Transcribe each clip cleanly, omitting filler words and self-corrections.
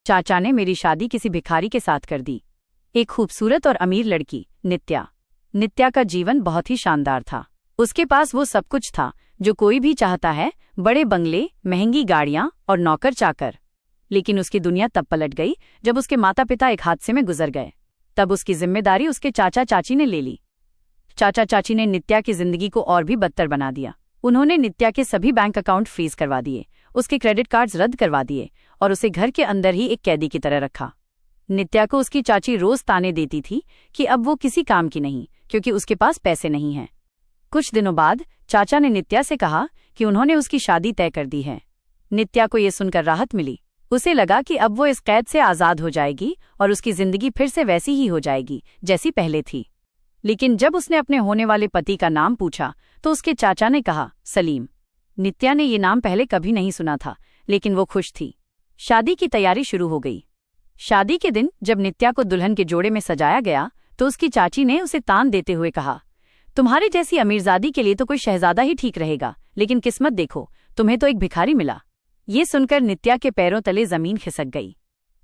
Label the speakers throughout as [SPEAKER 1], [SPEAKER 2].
[SPEAKER 1] चाचा ने मेरी शादी किसी भिखारी के साथ कर दी। एक खूबसूरत और अमीर लड़की, नित्या। नित्या का जीवन बहुत ही शानदार था। उसके पास वो सब कुछ था जो कोई भी चाहता है, बड़े बंगले, महंगी गाड़ियां और नौकर चाकर। लेकिन उसकी दुनिया तब पलट गई जब उसके माता पिता एक हादसे में गुजर गए। तब उसकी जिम्मेदारी उसके चाचा चाची ने ले ली। चाचा चाची ने नित्या की जिंदगी को और भी बदतर बना दिया। उन्होंने नित्या के सभी बैंक अकाउंट फ्रीज करवा दिए, उसके क्रेडिट कार्ड्स रद्द करवा दिए और उसे घर के अंदर ही एक कैदी की तरह रखा। नित्या को उसकी चाची रोज ताने देती थी कि अब वो किसी काम की नहीं, क्योंकि उसके पास पैसे नहीं हैं। कुछ दिनों बाद चाचा ने नित्या से कहा कि उन्होंने उसकी शादी तय कर दी है। नित्या को ये सुनकर राहत मिली। उसे लगा कि अब वो इस कैद से आजाद हो जाएगी और उसकी जिंदगी फिर से वैसी ही हो जाएगी जैसी पहले थी। लेकिन जब उसने अपने होने वाले पति का नाम पूछा तो उसके चाचा ने कहा, सलीम। नित्या ने ये नाम पहले कभी नहीं सुना था, लेकिन वो खुश थी। शादी की तैयारी शुरू हो गई। शादी के दिन जब नित्या को दुल्हन के जोड़े में सजाया गया तो उसकी चाची ने उसे तान देते हुए कहा, तुम्हारे जैसी अमीरजादी के लिए तो कोई शहजादा ही ठीक रहेगा, लेकिन किस्मत देखो, तुम्हें तो एक भिखारी मिला। ये सुनकर नित्या के पैरों तले जमीन खिसक गई।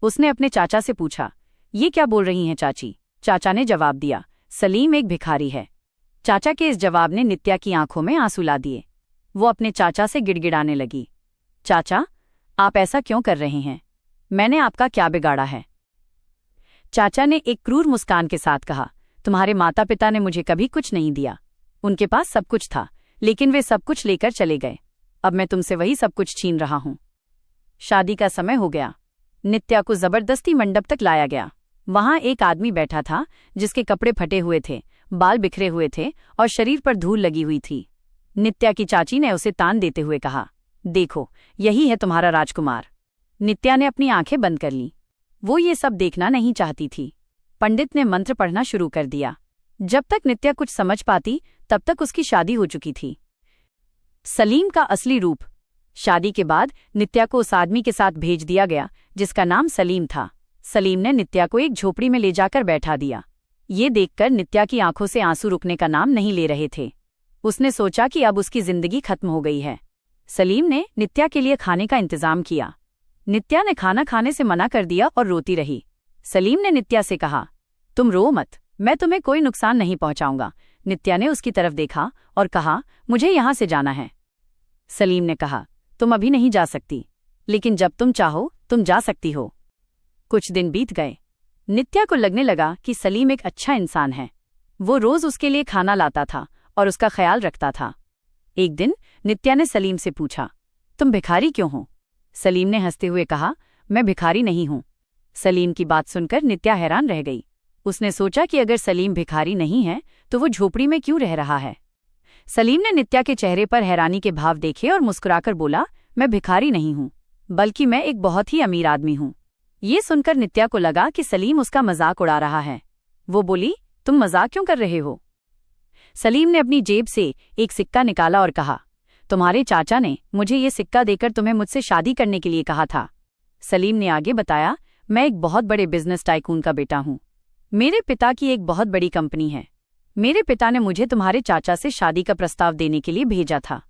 [SPEAKER 1] उसने अपने चाचा से पूछा, ये क्या बोल रही हैं चाची? चाचा ने जवाब दिया, सलीम एक भिखारी है। चाचा के इस जवाब ने नित्या की आंखों में आंसू ला दिए। वो अपने चाचा से गिड़गिड़ाने लगी, चाचा, आप ऐसा क्यों कर रहे हैं? मैंने आपका क्या बिगाड़ा है? चाचा ने एक क्रूर मुस्कान के साथ कहा, तुम्हारे माता पिता ने मुझे कभी कुछ नहीं दिया। उनके पास सब कुछ था, लेकिन वे सब कुछ लेकर चले गए। अब मैं तुमसे वही सब कुछ छीन रहा हूं। शादी का समय हो गया। नित्या को जबरदस्ती मंडप तक लाया गया। वहां एक आदमी बैठा था जिसके कपड़े फटे हुए थे, बाल बिखरे हुए थे और शरीर पर धूल लगी हुई थी। नित्या की चाची ने उसे तान देते हुए कहा, देखो, यही है तुम्हारा राजकुमार। नित्या ने अपनी आंखें बंद कर लीं। वो ये सब देखना नहीं चाहती थी। पंडित ने मंत्र पढ़ना शुरू कर दिया। जब तक नित्या कुछ समझ पाती तब तक उसकी शादी हो चुकी थी। सलीम का असली रूप। शादी के बाद नित्या को उस आदमी के साथ भेज दिया गया जिसका नाम सलीम था। सलीम ने नित्या को एक झोपड़ी में ले जाकर बैठा दिया। ये देखकर नित्या की आंखों से आंसू रुकने का नाम नहीं ले रहे थे। उसने सोचा कि अब उसकी जिंदगी खत्म हो गई है। सलीम ने नित्या के लिए खाने का इंतजाम किया। नित्या ने खाना खाने से मना कर दिया और रोती रही। सलीम ने नित्या से कहा, तुम रो मत, मैं तुम्हें कोई नुकसान नहीं पहुंचाऊंगा। नित्या ने उसकी तरफ देखा और कहा, मुझे यहां से जाना है। सलीम ने कहा, तुम अभी नहीं जा सकती, लेकिन जब तुम चाहो तुम जा सकती हो। कुछ दिन बीत गए। नित्या को लगने लगा कि सलीम एक अच्छा इंसान है। वो रोज उसके लिए खाना लाता था और उसका ख्याल रखता था। एक दिन नित्या ने सलीम से पूछा, तुम भिखारी क्यों हो? सलीम ने हंसते हुए कहा, मैं भिखारी नहीं हूं। सलीम की बात सुनकर नित्या हैरान रह गई। उसने सोचा कि अगर सलीम भिखारी नहीं है तो वो झोपड़ी में क्यों रह रहा है। सलीम ने नित्या के चेहरे पर हैरानी के भाव देखे और मुस्कुराकर बोला, मैं भिखारी नहीं हूं, बल्कि मैं एक बहुत ही अमीर आदमी हूं। ये सुनकर नित्या को लगा कि सलीम उसका मजाक उड़ा रहा है। वो बोली, तुम मजाक क्यों कर रहे हो? सलीम ने अपनी जेब से एक सिक्का निकाला और कहा, तुम्हारे चाचा ने मुझे ये सिक्का देकर तुम्हें मुझसे शादी करने के लिए कहा था। सलीम ने आगे बताया, मैं एक बहुत बड़े बिजनेस टाइकून का बेटा हूं। मेरे पिता की एक बहुत बड़ी कंपनी है। मेरे पिता ने मुझे तुम्हारे चाचा से शादी का प्रस्ताव देने के लिए भेजा था।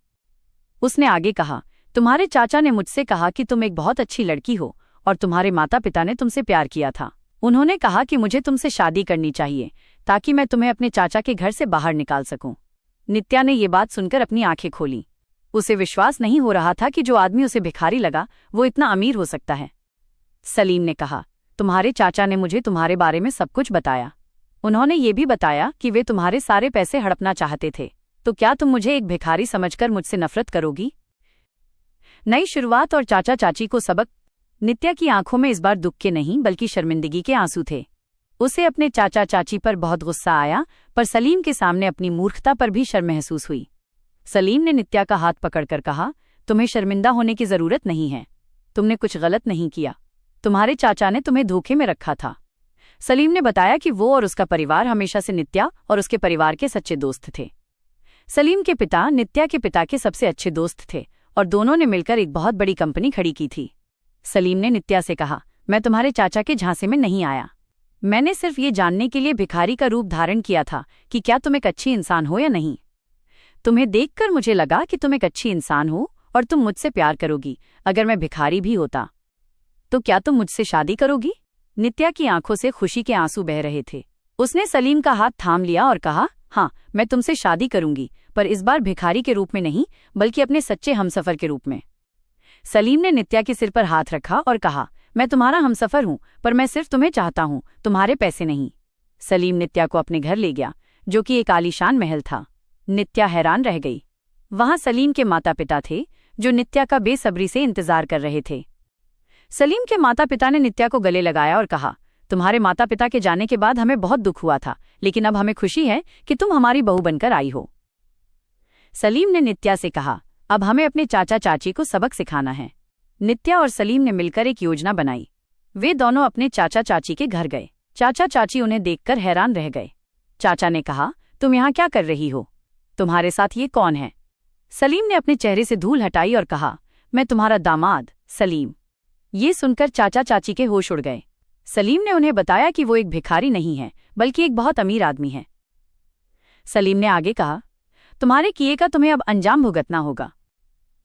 [SPEAKER 1] उसने आगे कहा, तुम्हारे चाचा ने मुझसे कहा कि तुम एक बहुत अच्छी लड़की हो और तुम्हारे माता पिता ने तुमसे प्यार किया था। उन्होंने कहा कि मुझे तुमसे शादी करनी चाहिए ताकि मैं तुम्हें अपने चाचा के घर से बाहर निकाल सकूं। नित्या ने ये बात सुनकर अपनी आंखें खोली। उसे विश्वास नहीं हो रहा था कि जो आदमी उसे भिखारी लगा वो इतना अमीर हो सकता है। सलीम ने कहा, तुम्हारे चाचा ने मुझे तुम्हारे बारे में सब कुछ बताया। उन्होंने ये भी बताया कि वे तुम्हारे सारे पैसे हड़पना चाहते थे। तो क्या तुम मुझे एक भिखारी समझकर मुझसे नफरत करोगी? नई शुरुआत और चाचा चाची को सबक। नित्या की आंखों में इस बार दुख के नहीं बल्कि शर्मिंदगी के आंसू थे। उसे अपने चाचा चाची पर बहुत गुस्सा आया, पर सलीम के सामने अपनी मूर्खता पर भी शर्म महसूस हुई। सलीम ने नित्या का हाथ पकड़कर कहा, तुम्हें शर्मिंदा होने की जरूरत नहीं है। तुमने कुछ गलत नहीं किया। तुम्हारे चाचा ने तुम्हें धोखे में रखा था। सलीम ने बताया कि वो और उसका परिवार हमेशा से नित्या और उसके परिवार के सच्चे दोस्त थे। सलीम के पिता नित्या के पिता के सबसे अच्छे दोस्त थे और दोनों ने मिलकर एक बहुत बड़ी कंपनी खड़ी की थी। सलीम ने नित्या से कहा, मैं तुम्हारे चाचा के झांसे में नहीं आया। मैंने सिर्फ ये जानने के लिए भिखारी का रूप धारण किया था कि क्या तुम एक अच्छी इंसान हो या नहीं। तुम्हें देखकर मुझे लगा कि तुम एक अच्छी इंसान हो और तुम मुझसे प्यार करोगी अगर मैं भिखारी भी होता। तो क्या तुम मुझसे शादी करोगी? नित्या की आंखों से खुशी के आंसू बह रहे थे। उसने सलीम का हाथ थाम लिया और कहा, हाँ, मैं तुमसे शादी करूंगी, पर इस बार भिखारी के रूप में नहीं, बल्कि अपने सच्चे हमसफर के रूप में। सलीम ने नित्या के सिर पर हाथ रखा और कहा, मैं तुम्हारा हमसफर हूं, पर मैं सिर्फ तुम्हें चाहता हूं, तुम्हारे पैसे नहीं। सलीम नित्या को अपने घर ले गया, जो कि एक आलीशान महल था। नित्या हैरान रह गई। वहां सलीम के माता पिता थे, जो नित्या का बेसब्री से इंतजार कर रहे थे। सलीम के माता पिता ने नित्या को गले लगाया और कहा, तुम्हारे माता पिता के जाने के बाद हमें बहुत दुख हुआ था, लेकिन अब हमें खुशी है कि तुम हमारी बहू बनकर आई हो। सलीम ने नित्या से कहा, अब हमें अपने चाचा चाची को सबक सिखाना है। नित्या और सलीम ने मिलकर एक योजना बनाई। वे दोनों अपने चाचा चाची के घर गए। चाचा चाची उन्हें देखकर हैरान रह गए। चाचा ने कहा, तुम यहाँ क्या कर रही हो? तुम्हारे साथ ये कौन है? सलीम ने अपने चेहरे से धूल हटाई और कहा, मैं तुम्हारा दामाद सलीम। ये सुनकर चाचा चाची के होश उड़ गए। सलीम ने उन्हें बताया कि वो एक भिखारी नहीं है, बल्कि एक बहुत अमीर आदमी है। सलीम ने आगे कहा, तुम्हारे किए का तुम्हें अब अंजाम भुगतना होगा।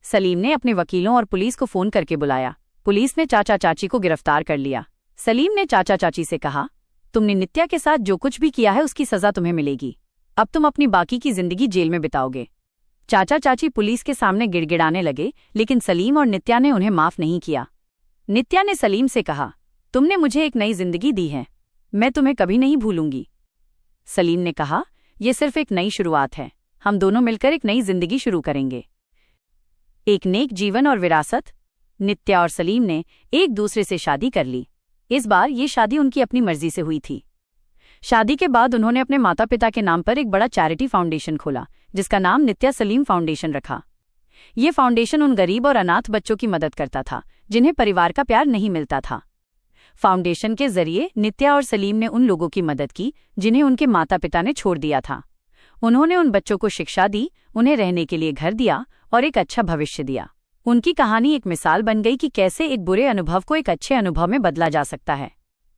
[SPEAKER 1] सलीम ने अपने वकीलों और पुलिस को फोन करके बुलाया। पुलिस ने चाचा चाची को गिरफ्तार कर लिया। सलीम ने चाचा चाची से कहा, तुमने नित्या के साथ जो कुछ भी किया है उसकी सजा तुम्हें मिलेगी। अब तुम अपनी बाकी की जिंदगी जेल में बिताओगे। चाचा चाची पुलिस के सामने गिड़गिड़ाने लगे, लेकिन सलीम और नित्या ने उन्हें माफ नहीं किया। नित्या ने सलीम से कहा, तुमने मुझे एक नई जिंदगी दी है, मैं तुम्हें कभी नहीं भूलूंगी। सलीम ने कहा, यह सिर्फ एक नई शुरुआत है, हम दोनों मिलकर एक नई जिंदगी शुरू करेंगे। एक नेक जीवन और विरासत। नित्या और सलीम ने एक दूसरे से शादी कर ली। इस बार ये शादी उनकी अपनी मर्जी से हुई थी। शादी के बाद उन्होंने अपने माता पिता के नाम पर एक बड़ा चैरिटी फाउंडेशन खोला, जिसका नाम नित्या सलीम फाउंडेशन रखा। ये फाउंडेशन उन गरीब और अनाथ बच्चों की मदद करता था, जिन्हें परिवार का प्यार नहीं मिलता था। फाउंडेशन के जरिए नित्या और सलीम ने उन लोगों की मदद की, जिन्हें उनके माता पिता ने छोड़ दिया था। उन्होंने उन बच्चों को शिक्षा दी, उन्हें रहने के लिए घर दिया और एक अच्छा भविष्य दिया। उनकी कहानी एक मिसाल बन गई कि कैसे एक बुरे अनुभव को एक अच्छे अनुभव में बदला जा सकता है।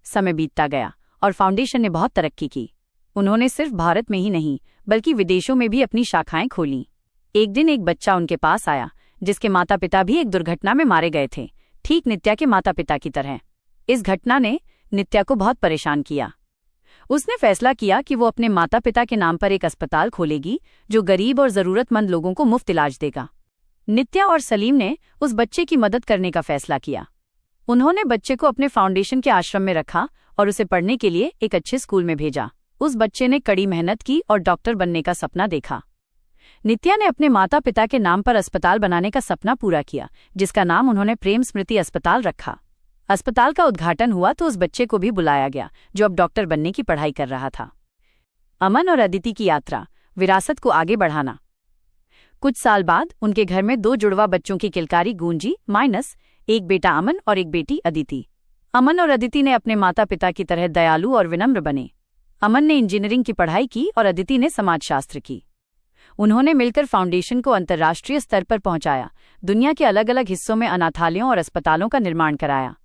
[SPEAKER 1] समय बीतता गया और फाउंडेशन ने बहुत तरक्की की। उन्होंने सिर्फ भारत में ही नहीं, बल्कि विदेशों में भी अपनी शाखाएं खोलीं। एक दिन एक बच्चा उनके पास आया, जिसके माता पिता भी एक दुर्घटना में मारे गए थे, ठीक नित्या के माता पिता की तरह। इस घटना ने नित्या को बहुत परेशान किया। उसने फैसला किया कि वो अपने माता पिता के नाम पर एक अस्पताल खोलेगी, जो गरीब और जरूरतमंद लोगों को मुफ्त इलाज देगा। नित्या और सलीम ने उस बच्चे की मदद करने का फैसला किया। उन्होंने बच्चे को अपने फाउंडेशन के आश्रम में रखा और उसे पढ़ने के लिए एक अच्छे स्कूल में भेजा। उस बच्चे ने कड़ी मेहनत की और डॉक्टर बनने का सपना देखा। नित्या ने अपने माता पिता के नाम पर अस्पताल बनाने का सपना पूरा किया, जिसका नाम उन्होंने प्रेम स्मृति अस्पताल रखा। अस्पताल का उद्घाटन हुआ तो उस बच्चे को भी बुलाया गया, जो अब डॉक्टर बनने की पढ़ाई कर रहा था। अमन और अदिति की यात्रा, विरासत को आगे बढ़ाना। कुछ साल बाद उनके घर में 2 जुड़वा बच्चों की किलकारी गूंजी, एक बेटा अमन और एक बेटी अदिति। अमन और अदिति ने अपने माता पिता की तरह दयालु और विनम्र बने। अमन ने इंजीनियरिंग की पढ़ाई की और अदिति ने समाजशास्त्र की। उन्होंने मिलकर फाउंडेशन को अंतर्राष्ट्रीय स्तर पर पहुंचाया, दुनिया के अलग अलग हिस्सों में अनाथालयों और अस्पतालों का निर्माण कराया।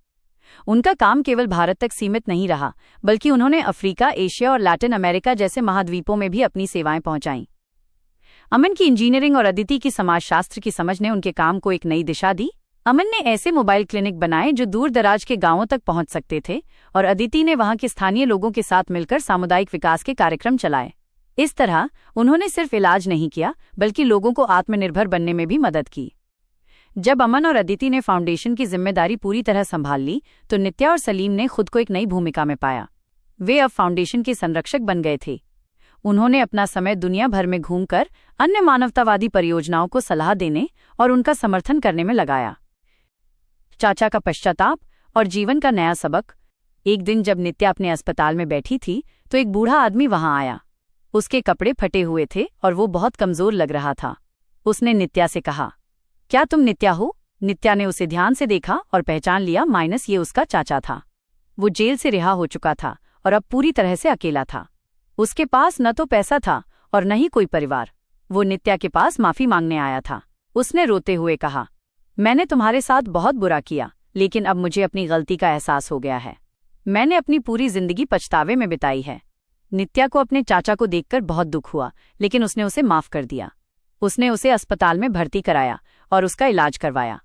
[SPEAKER 1] उनका काम केवल भारत तक सीमित नहीं रहा, बल्कि उन्होंने अफ्रीका, एशिया और लैटिन अमेरिका जैसे महाद्वीपों में भी अपनी सेवाएं पहुंचाईं। अमन की इंजीनियरिंग और अदिति की समाजशास्त्र की समझ ने उनके काम को एक नई दिशा दी। अमन ने ऐसे मोबाइल क्लिनिक बनाए जो दूर दराज के गांवों तक पहुंच सकते थे, और अदिति ने वहां के स्थानीय लोगों के साथ मिलकर सामुदायिक विकास के कार्यक्रम चलाए। इस तरह उन्होंने सिर्फ इलाज नहीं किया, बल्कि लोगों को आत्मनिर्भर बनने में भी मदद की। जब अमन और अदिति ने फाउंडेशन की जिम्मेदारी पूरी तरह संभाल ली, तो नित्या और सलीम ने खुद को एक नई भूमिका में पाया। वे अब फाउंडेशन के संरक्षक बन गए थे। उन्होंने अपना समय दुनिया भर में घूमकर अन्य मानवतावादी परियोजनाओं को सलाह देने और उनका समर्थन करने में लगाया। चाचा का पश्चाताप और जीवन का नया सबक। एक दिन जब नित्या अपने अस्पताल में बैठी थी, तो एक बूढ़ा आदमी वहां आया। उसके कपड़े फटे हुए थे और वो बहुत कमजोर लग रहा था। उसने नित्या से कहा, क्या तुम नित्या हो? नित्या ने उसे ध्यान से देखा और पहचान लिया, ये उसका चाचा था। वो जेल से रिहा हो चुका था और अब पूरी तरह से अकेला था। उसके पास न तो पैसा था और न ही कोई परिवार। वो नित्या के पास माफी मांगने आया था। उसने रोते हुए कहा, मैंने तुम्हारे साथ बहुत बुरा किया, लेकिन अब मुझे अपनी गलती का एहसास हो गया है। मैंने अपनी पूरी जिंदगी पछतावे में बिताई है। नित्या को अपने चाचा को देखकर बहुत दुख हुआ, लेकिन उसने उसे माफ कर दिया। उसने उसे अस्पताल में भर्ती कराया और उसका इलाज करवाया।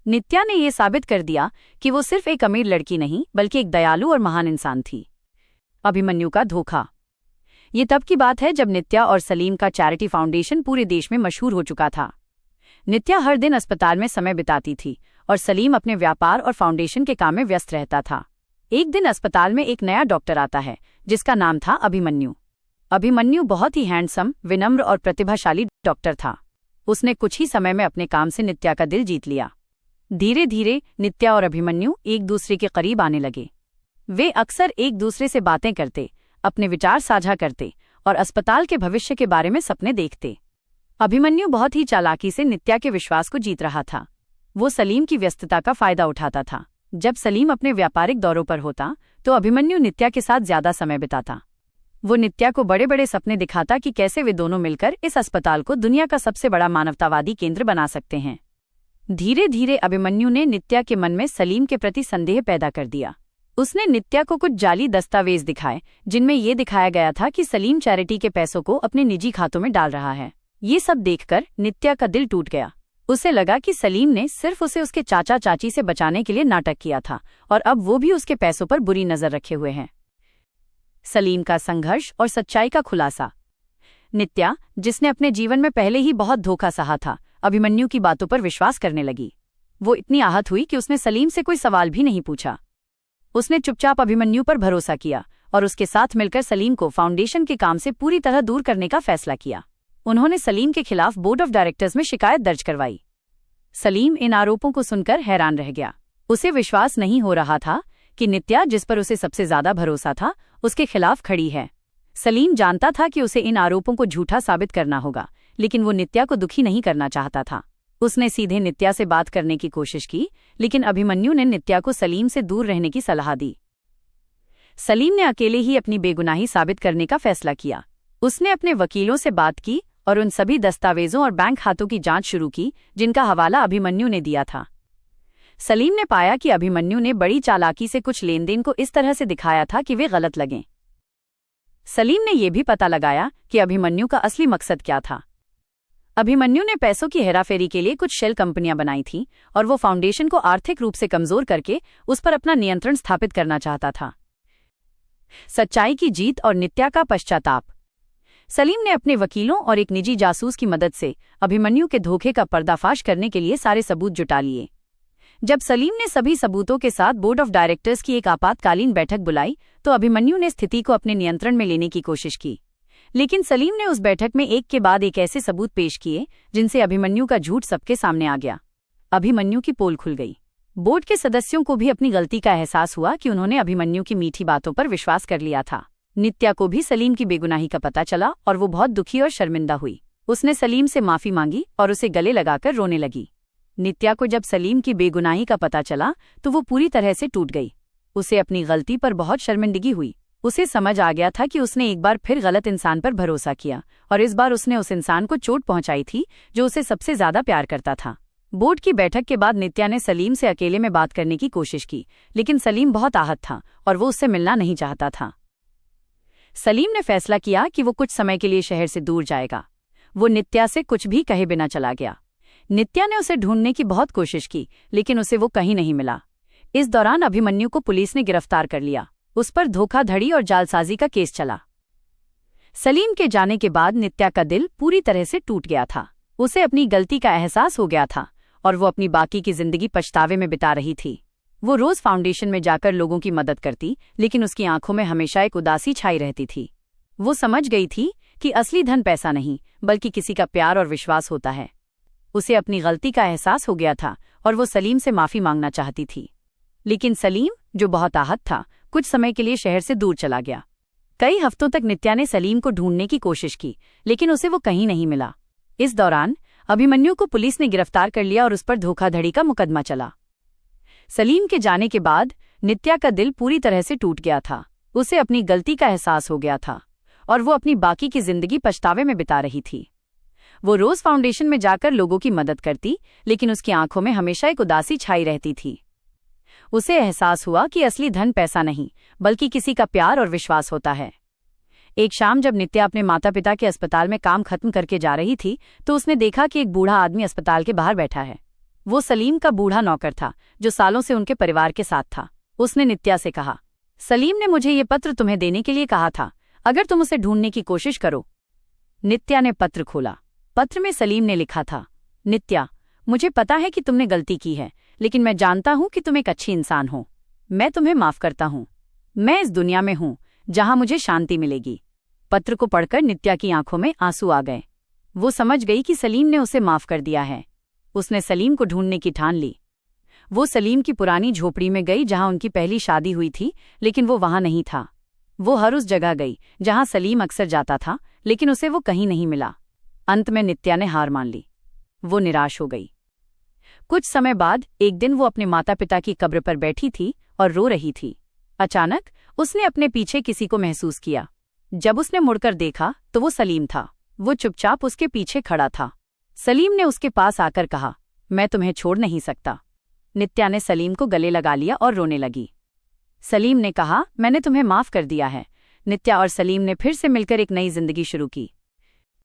[SPEAKER 1] नित्या ने यह साबित कर दिया कि वो सिर्फ एक अमीर लड़की नहीं बल्कि एक दयालु और महान इंसान थी। अभिमन्यु का धोखा। ये तब की बात है जब नित्या और सलीम का चैरिटी फाउंडेशन पूरे देश में मशहूर हो चुका था। नित्या हर दिन अस्पताल में समय बिताती थी और सलीम अपने व्यापार और फाउंडेशन के काम में व्यस्त रहता था। एक दिन अस्पताल में एक नया डॉक्टर आता है जिसका नाम था अभिमन्यु। अभिमन्यु बहुत ही हैंडसम, विनम्र और प्रतिभाशाली डॉक्टर था। उसने कुछ ही समय में अपने काम से नित्या का दिल जीत लिया। धीरे धीरे नित्या और अभिमन्यु एक दूसरे के करीब आने लगे। वे अक्सर एक दूसरे से बातें करते, अपने विचार साझा करते और अस्पताल के भविष्य के बारे में सपने देखते। अभिमन्यु बहुत ही चालाकी से नित्या के विश्वास को जीत रहा था। वो सलीम की व्यस्तता का फायदा उठाता था। जब सलीम अपने व्यापारिक दौरों पर होता तो अभिमन्यु नित्या के साथ ज्यादा समय बिताता। वो नित्या को बड़े बड़े सपने दिखाता कि कैसे वे दोनों मिलकर इस अस्पताल को दुनिया का सबसे बड़ा मानवतावादी केंद्र बना सकते हैं। धीरे धीरे अभिमन्यु ने नित्या के मन में सलीम के प्रति संदेह पैदा कर दिया। उसने नित्या को कुछ जाली दस्तावेज दिखाए जिनमें यह दिखाया गया था कि सलीम चैरिटी के पैसों को अपने निजी खातों में डाल रहा है। ये सब देखकर नित्या का दिल टूट गया। उसे लगा कि सलीम ने सिर्फ उसे उसके चाचा चाची से बचाने के लिए नाटक किया था और अब वो भी उसके पैसों पर बुरी नजर रखे हुए हैं। सलीम का संघर्ष और सच्चाई का खुलासा। नित्या, जिसने अपने जीवन में पहले ही बहुत धोखा सहा था, अभिमन्यु की बातों पर विश्वास करने लगी। वो इतनी आहत हुई कि उसने सलीम से कोई सवाल भी नहीं पूछा। उसने चुपचाप अभिमन्यु पर भरोसा किया और उसके साथ मिलकर सलीम को फाउंडेशन के काम से पूरी तरह दूर करने का फैसला किया। उन्होंने सलीम के खिलाफ बोर्ड ऑफ डायरेक्टर्स में शिकायत दर्ज करवाई। सलीम इन आरोपों को सुनकर हैरान रह गया। उसे विश्वास नहीं हो रहा था कि नित्या, जिस पर उसे सबसे ज्यादा भरोसा था, उसके खिलाफ खड़ी है। सलीम जानता था कि उसे इन आरोपों को झूठा साबित करना होगा, लेकिन वो नित्या को दुखी नहीं करना चाहता था। उसने सीधे नित्या से बात करने की कोशिश की, लेकिन अभिमन्यु ने नित्या को सलीम से दूर रहने की सलाह दी। सलीम ने अकेले ही अपनी बेगुनाही साबित करने का फैसला किया। उसने अपने वकीलों से बात की और उन सभी दस्तावेजों और बैंक खातों की जांच शुरू की जिनका हवाला अभिमन्यु ने दिया था। सलीम ने पाया कि अभिमन्यु ने बड़ी चालाकी से कुछ लेनदेन को इस तरह से दिखाया था कि वे गलत लगें। सलीम ने यह भी पता लगाया कि अभिमन्यु का असली मकसद क्या था। अभिमन्यु ने पैसों की हेराफेरी के लिए कुछ शेल कंपनियां बनाई थीं और वो फाउंडेशन को आर्थिक रूप से कमजोर करके उस पर अपना नियंत्रण स्थापित करना चाहता था। सच्चाई की जीत और नित्या का पश्चाताप। सलीम ने अपने वकीलों और एक निजी जासूस की मदद से अभिमन्यु के धोखे का पर्दाफाश करने के लिए सारे सबूत जुटा लिए। जब सलीम ने सभी सबूतों के साथ बोर्ड ऑफ डायरेक्टर्स की एक आपातकालीन बैठक बुलाई तो अभिमन्यु ने स्थिति को अपने नियंत्रण में लेने की कोशिश की, लेकिन सलीम ने उस बैठक में एक के बाद एक ऐसे सबूत पेश किए जिनसे अभिमन्यु का झूठ सबके सामने आ गया। अभिमन्यु की पोल खुल गई। बोर्ड के सदस्यों को भी अपनी गलती का एहसास हुआ कि उन्होंने अभिमन्यु की मीठी बातों पर विश्वास कर लिया था। नित्या को भी सलीम की बेगुनाही का पता चला और वो बहुत दुखी और शर्मिंदा हुई। उसने सलीम से माफी मांगी और उसे गले लगाकर रोने लगी। नित्या को जब सलीम की बेगुनाही का पता चला तो वो पूरी तरह से टूट गई। उसे अपनी गलती पर बहुत शर्मिंदगी हुई। उसे समझ आ गया था कि उसने एक बार फिर गलत इंसान पर भरोसा किया और इस बार उसने उस इंसान को चोट पहुंचाई थी जो उसे सबसे ज्यादा प्यार करता था। बोर्ड की बैठक के बाद नित्या ने सलीम से अकेले में बात करने की कोशिश की, लेकिन सलीम बहुत आहत था और वो उससे मिलना नहीं चाहता था। सलीम ने फैसला किया कि वो कुछ समय के लिए शहर से दूर जाएगा। वो नित्या से कुछ भी कहे बिना चला गया। नित्या ने उसे ढूंढने की बहुत कोशिश की, लेकिन उसे वो कहीं नहीं मिला। इस दौरान अभिमन्यु को पुलिस ने गिरफ्तार कर लिया। उस पर धोखाधड़ी और जालसाजी का केस चला। सलीम के जाने के बाद नित्या का दिल पूरी तरह से टूट गया था। उसे अपनी गलती का एहसास हो गया था और वो अपनी बाकी की जिंदगी पछतावे में बिता रही थी। वो रोज फाउंडेशन में जाकर लोगों की मदद करती, लेकिन उसकी आंखों में हमेशा एक उदासी छाई रहती थी। वो समझ गई थी कि असली धन पैसा नहीं बल्कि किसी का प्यार और विश्वास होता है। उसे अपनी गलती का एहसास हो गया था और वो सलीम से माफी मांगना चाहती थी, लेकिन सलीम, जो बहुत आहत था, कुछ समय के लिए शहर से दूर चला गया। कई हफ्तों तक नित्या ने सलीम को ढूंढने की कोशिश की, लेकिन उसे वो कहीं नहीं मिला। इस दौरान अभिमन्यु को पुलिस ने गिरफ्तार कर लिया और उस पर धोखाधड़ी का मुकदमा चला। सलीम के जाने के बाद नित्या का दिल पूरी तरह से टूट गया था। उसे अपनी गलती का एहसास हो गया था और वो अपनी बाकी की जिंदगी पछतावे में बिता रही थी। वो रोज फाउंडेशन में जाकर लोगों की मदद करती, लेकिन उसकी आंखों में हमेशा एक उदासी छाई रहती थी। उसे एहसास हुआ कि असली धन पैसा नहीं बल्कि किसी का प्यार और विश्वास होता है। एक शाम जब नित्या अपने माता पिता के अस्पताल में काम खत्म करके जा रही थी तो उसने देखा कि एक बूढ़ा आदमी अस्पताल के बाहर बैठा है। वो सलीम का बूढ़ा नौकर था जो सालों से उनके परिवार के साथ था। उसने नित्या से कहा, सलीम ने मुझे ये पत्र तुम्हें देने के लिए कहा था, अगर तुम उसे ढूंढने की कोशिश करो। नित्या ने पत्र खोला। पत्र में सलीम ने लिखा था, नित्या, मुझे पता है कि तुमने गलती की है, लेकिन मैं जानता हूं कि तुम एक अच्छी इंसान हो। मैं तुम्हें माफ करता हूं। मैं इस दुनिया में हूं जहां मुझे शांति मिलेगी। पत्र को पढ़कर नित्या की आंखों में आंसू आ गए। वो समझ गई कि सलीम ने उसे माफ कर दिया है। उसने सलीम को ढूंढने की ठान ली। वो सलीम की पुरानी झोपड़ी में गई जहां उनकी पहली शादी हुई थी, लेकिन वो वहां नहीं था। वो हर उस जगह गई जहां सलीम अक्सर जाता था, लेकिन उसे वो कहीं नहीं मिला। अंत में नित्या ने हार मान ली। वो निराश हो गई। कुछ समय बाद एक दिन वो अपने माता पिता की कब्र पर बैठी थी और रो रही थी। अचानक उसने अपने पीछे किसी को महसूस किया। जब उसने मुड़कर देखा तो वो सलीम था। वो चुपचाप उसके पीछे खड़ा था। सलीम ने उसके पास आकर कहा, मैं तुम्हें छोड़ नहीं सकता। नित्या ने सलीम को गले लगा लिया और रोने लगी। सलीम ने कहा, मैंने तुम्हें माफ कर दिया है। नित्या और सलीम ने फिर से मिलकर एक नई जिंदगी शुरू की।